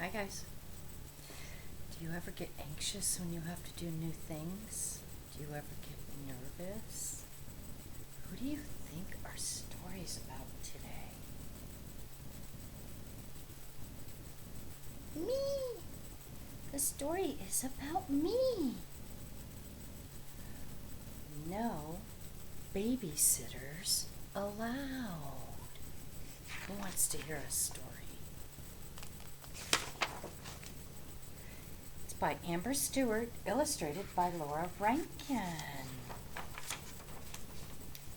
Hi guys. Do you ever get anxious when you have to do new things? Do you ever get nervous? Who do you think our story's about today? Me! The story is about me. No, Babysitters Aloud. Who wants to hear a story? It's by Amber Stewert, illustrated by Rankin.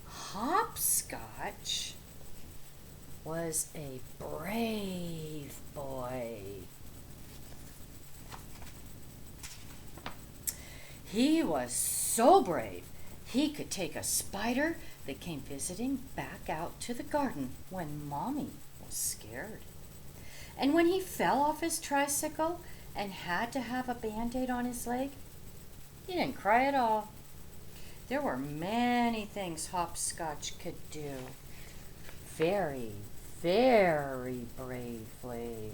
Hopscotch was a brave boy. He was so brave, he could take a spider that came visiting back out to the garden when Mommy was scared. And when he fell off his tricycle and had to have a Band-Aid on his leg, he didn't cry at all. There were many things Hopscotch could do very, very bravely.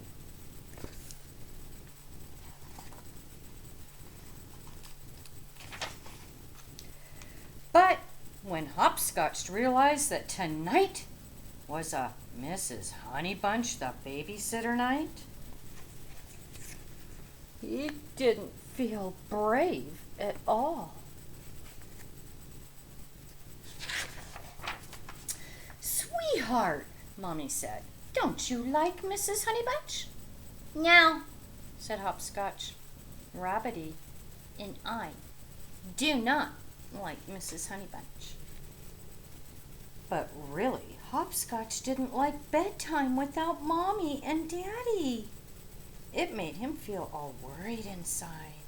But when Hopscotch realized that tonight was a Mrs. Honeybunch the babysitter night, he didn't feel brave at all. "Sweetheart," Mommy said, "don't you like Mrs. Honeybunch?" "No," said Hopscotch. "Rabbity and I do not like Mrs. Honeybunch." But really, Hopscotch didn't like bedtime without Mommy and Daddy. It made him feel all worried inside,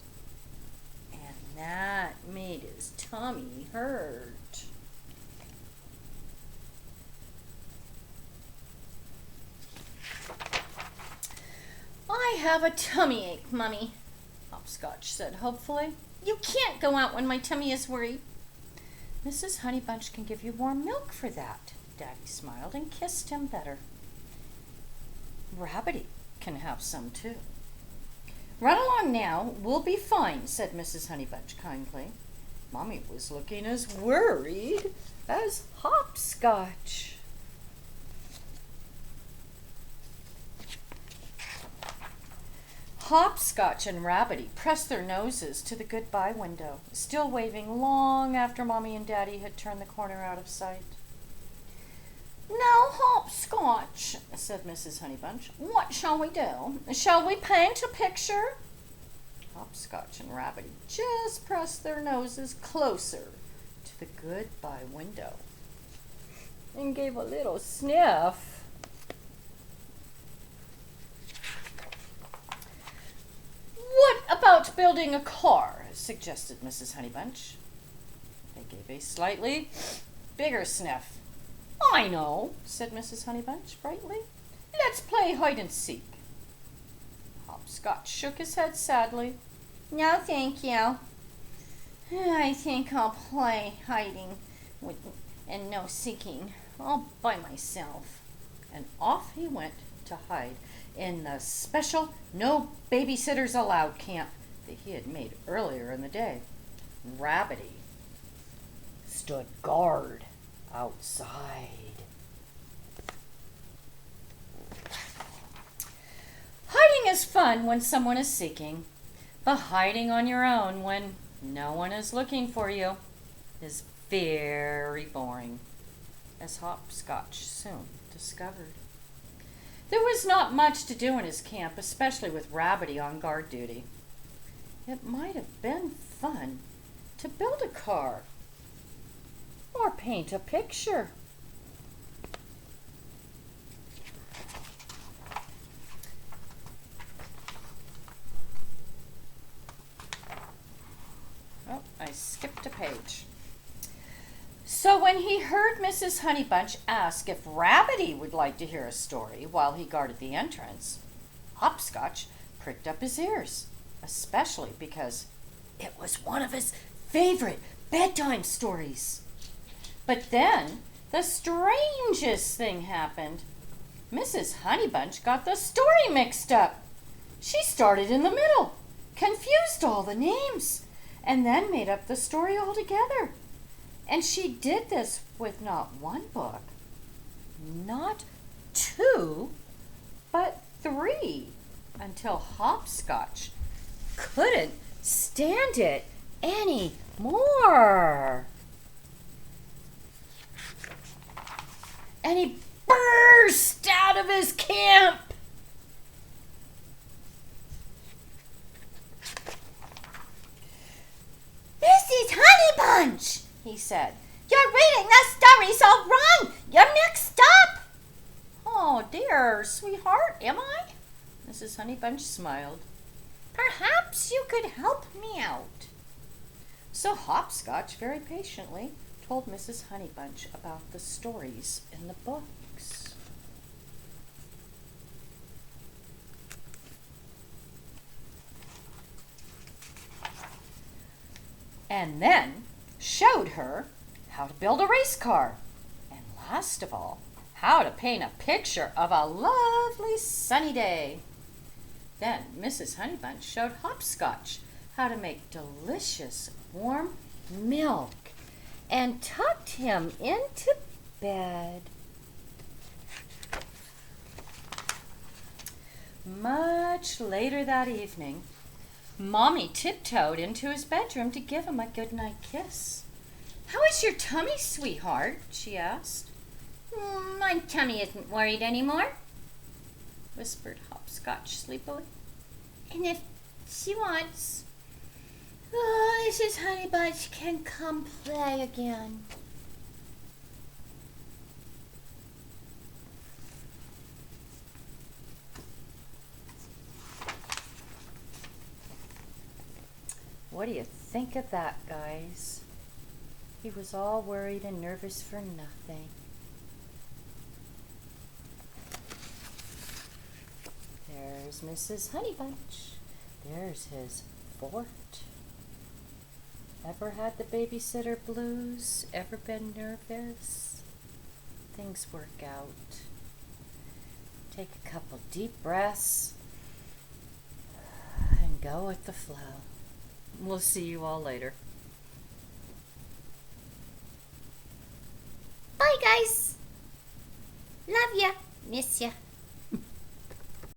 and that made his tummy hurt. "I have a tummy ache, Mummy," Hopscotch said hopefully. "You can't go out when my tummy is worried." "Mrs. Honeybunch can give you warm milk for that." Daddy smiled and kissed him better. "Rabbity can have some too." "Run along now, we'll be fine," said Mrs. Honeybunch kindly. Mommy was looking as worried as Hopscotch. Hopscotch and Rabbity pressed their noses to the goodbye window, still waving long after Mommy and Daddy had turned the corner out of sight. "Now, Hopscotch," said Mrs. Honeybunch, "what shall we do? Shall we paint a picture?" Hopscotch and Rabbity just pressed their noses closer to the goodbye window and gave a little sniff. "What about building a car?" suggested Mrs. Honeybunch. They gave a slightly bigger sniff. "I know," said Mrs. Honeybunch brightly. "Let's play hide and seek." Hopscotch shook his head sadly. "No, thank you. I think I'll play hiding and no seeking all by myself." And off he went to hide in the special No Babysitters Allowed camp that he had made earlier in the day. Rabbity stood guard outside. Hiding is fun when someone is seeking, but hiding on your own when no one is looking for you is very boring, as Hopscotch soon discovered. There was not much to do in his camp, especially with Rabbity on guard duty. It might have been fun to build a car or paint a picture. Oh, I skipped a page. So when he heard Mrs. Honeybunch ask if Rabbity would like to hear a story while he guarded the entrance, Hopscotch pricked up his ears, especially because it was one of his favorite bedtime stories. But then the strangest thing happened. Mrs. Honeybunch got the story mixed up. She started in the middle, confused all the names, and then made up the story altogether. And she did this with not one book, not two, but three, until Hopscotch couldn't stand it anymore. And he burst out of his camp. "This is Honey Bunch," he said. "You're reading the stories all wrong. You're mixed up." "Oh, dear, sweetheart, am I?" Mrs. Honeybunch smiled. "Perhaps you could help me out." So Hopscotch very patiently told Mrs. Honeybunch about the stories in the books. And then showed her how to build a race car, and last of all, how to paint a picture of a lovely sunny day. Then Mrs. Honeybunch showed Hopscotch how to make delicious warm milk and tucked him into bed. Much later that evening, Mommy tiptoed into his bedroom to give him a goodnight kiss. "How is your tummy, sweetheart?" she asked. My tummy isn't worried anymore," whispered Hopscotch sleepily. "and if she wants, Mrs. Honeybunch can come play again." What do you think of that, guys? He was all worried and nervous for nothing. There's Mrs. Honeybunch. There's his fort. Ever had the babysitter blues? Ever been nervous? Things work out. Take a couple deep breaths and go with the flow. We'll see you all later. Bye, guys. Love ya. Miss ya.